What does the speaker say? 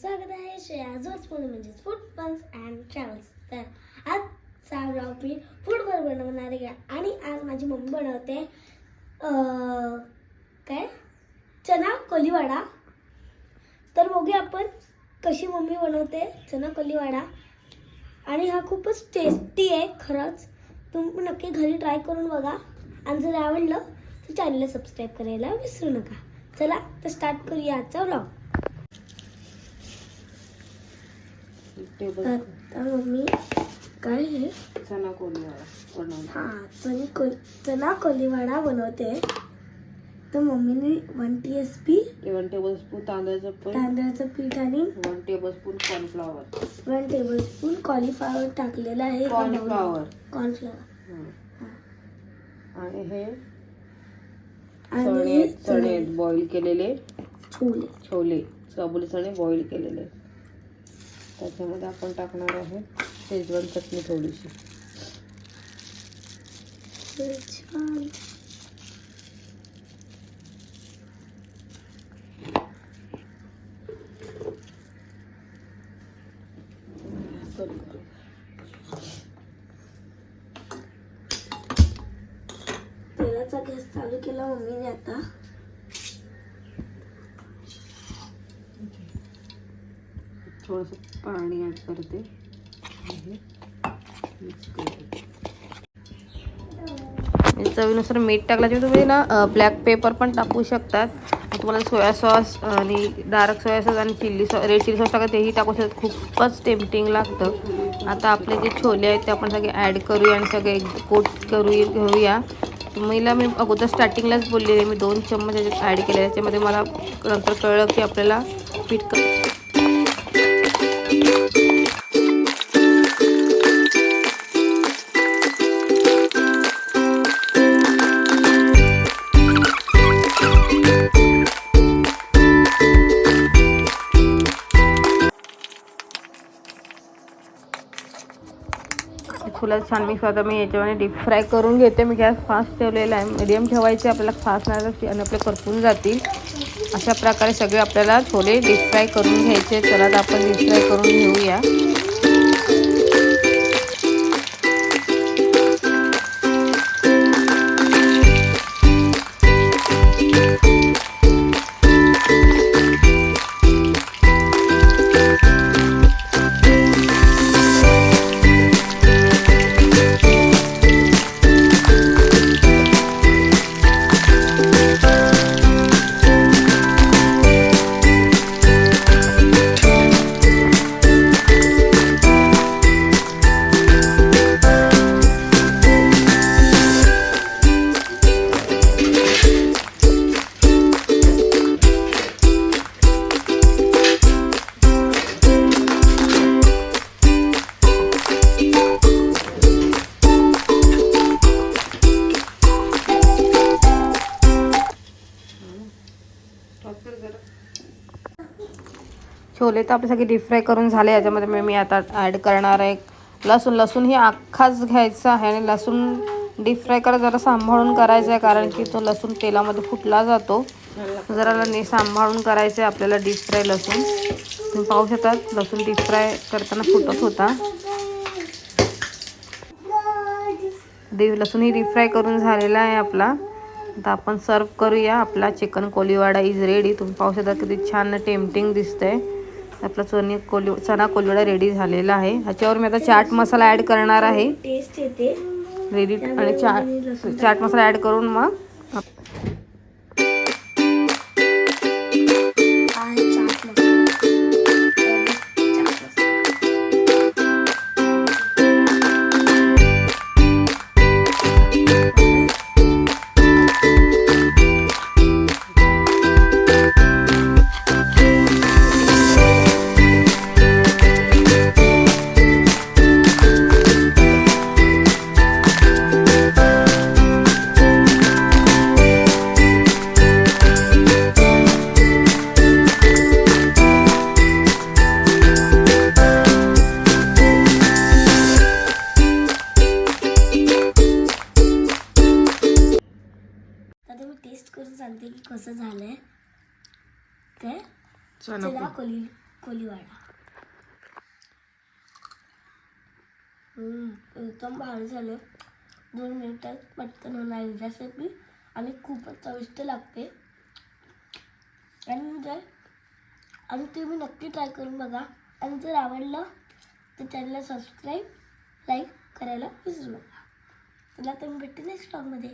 स्वागत आहे श्रेयाजोस फूड म्हणजेच फूड फन्स अँड ट्रॅव्हल्स. तर आजचा ब्लॉग मी फूडवर बनवणार आहे आणि आज माझी मम्मी बनवते काय चना कोलीवाडा. तर बघूया आपण कशी मम्मी बनवते चना कोलीवाडा. आणि हा खूपच टेस्टी आहे खरंच. तुम्ही नक्की घरी ट्राय करून बघा आणि जर आवडलं तर चॅनलला सबस्क्राईब करायला विसरू नका. चला तर स्टार्ट करूया आजचा ब्लॉग. आता मम्मी काय आहे चना कोलीवाडा बनवते. चना कोलीवाडा बनवते. तर मम्मीने 1 TSP 1 टेबलस्पून तांदळाचं पीठ आणि 1 टेबलस्पून कॉर्नफ्लॉवर 1 टेबलस्पून कॉलीफ्लॉवर टाकलेलं आहे. कॉर्नफ्लॉवर आणि हे चणे बॉईल केलेले छोले काबुली चणे बॉईल केलेले. त्याच्यामध्ये आपण टाकणार आहे शेजवान चटणी थोडीशी. तेलाचा गॅस चालू केला मम्मीने. आता थोडंसं पाणी ॲड करते. चवीनुसार मीठ टाकल्याचे तुम्ही ना ब्लॅक पेपर पण टाकू शकतात. तुम्हाला सोया सॉस आणि डार्क सोया सॉस आणि रेड चिली सॉस टाका तेही टाकू शकतात. खूपच टेम्पटिंग लागतं. आता आपले जे छोले आहेत ते आपण सगळे ॲड करूया आणि सगळे कोट घेऊया. मला मी अगोदर स्टार्टिंगलाच बोललेले मी 2 चम्मच याच्यात ॲड केले. त्याच्यामध्ये मला नंतर कळलं की आपल्याला पीठ छोल्याचं छान मिक्स होता. मी याच्यामध्ये डीप फ्राय करून घेते. मी गॅस फास्ट ठेवलेला आहे. मीडियम ठेवायचे आपल्याला फास्ट नाही आणि आपले करपून जातील. अशा प्रकारे सगळे आपल्याला छोले डीप फ्राय करून घ्यायचे. चला तर आपण डीप फ्राय करून घेऊया. छोले तर आपले सगळे डीप फ्राय करून झाले. याच्यामध्ये मी आता ॲड करणार आहे लसूण ही अख्खाच घ्यायचा आहे. आणि लसूण डीप फ्राय करायला जरा सांभाळून करायचं आहे कारण की तो लसूण तेलामध्ये फुटला जातो. जरा सांभाळून करायचं आहे आपल्याला डीप फ्राय लसूण. तुम्ही पाहू शकता लसूण डीप फ्राय करताना फुटत होता. लसूण ही डीप फ्राय करून झालेला आहे आपला. आता आपण सर्व करूया. आपला चिकन कोलीवाडा इज रेडी. तुम्ही पाहू शकता किती छान टेम्पटिंग दिसतंय. आपला चना कोलीवाडा रेडी झालेला आहे. ह्याच्यावर मी आता चाट मसाला ॲड करणार आहे. टेस्ट येते रेडी आणि चाट मसाला ॲड करून मग टेस्ट करून सांगते की कसं झालंय. काय चना कोलीवाडा एकदम भारी झालं. 2 मिनिटात पटकन होणारी रेसिपी आणि खूपच चविष्ट लागते. आणि तुम्ही नक्की ट्राय करून बघा. आणि जर आवडलं तर चॅनलला सबस्क्राईब लाईक करायला विसरू नका. चला तुम्ही भेटते नेक्स्ट व्लॉगमध्ये.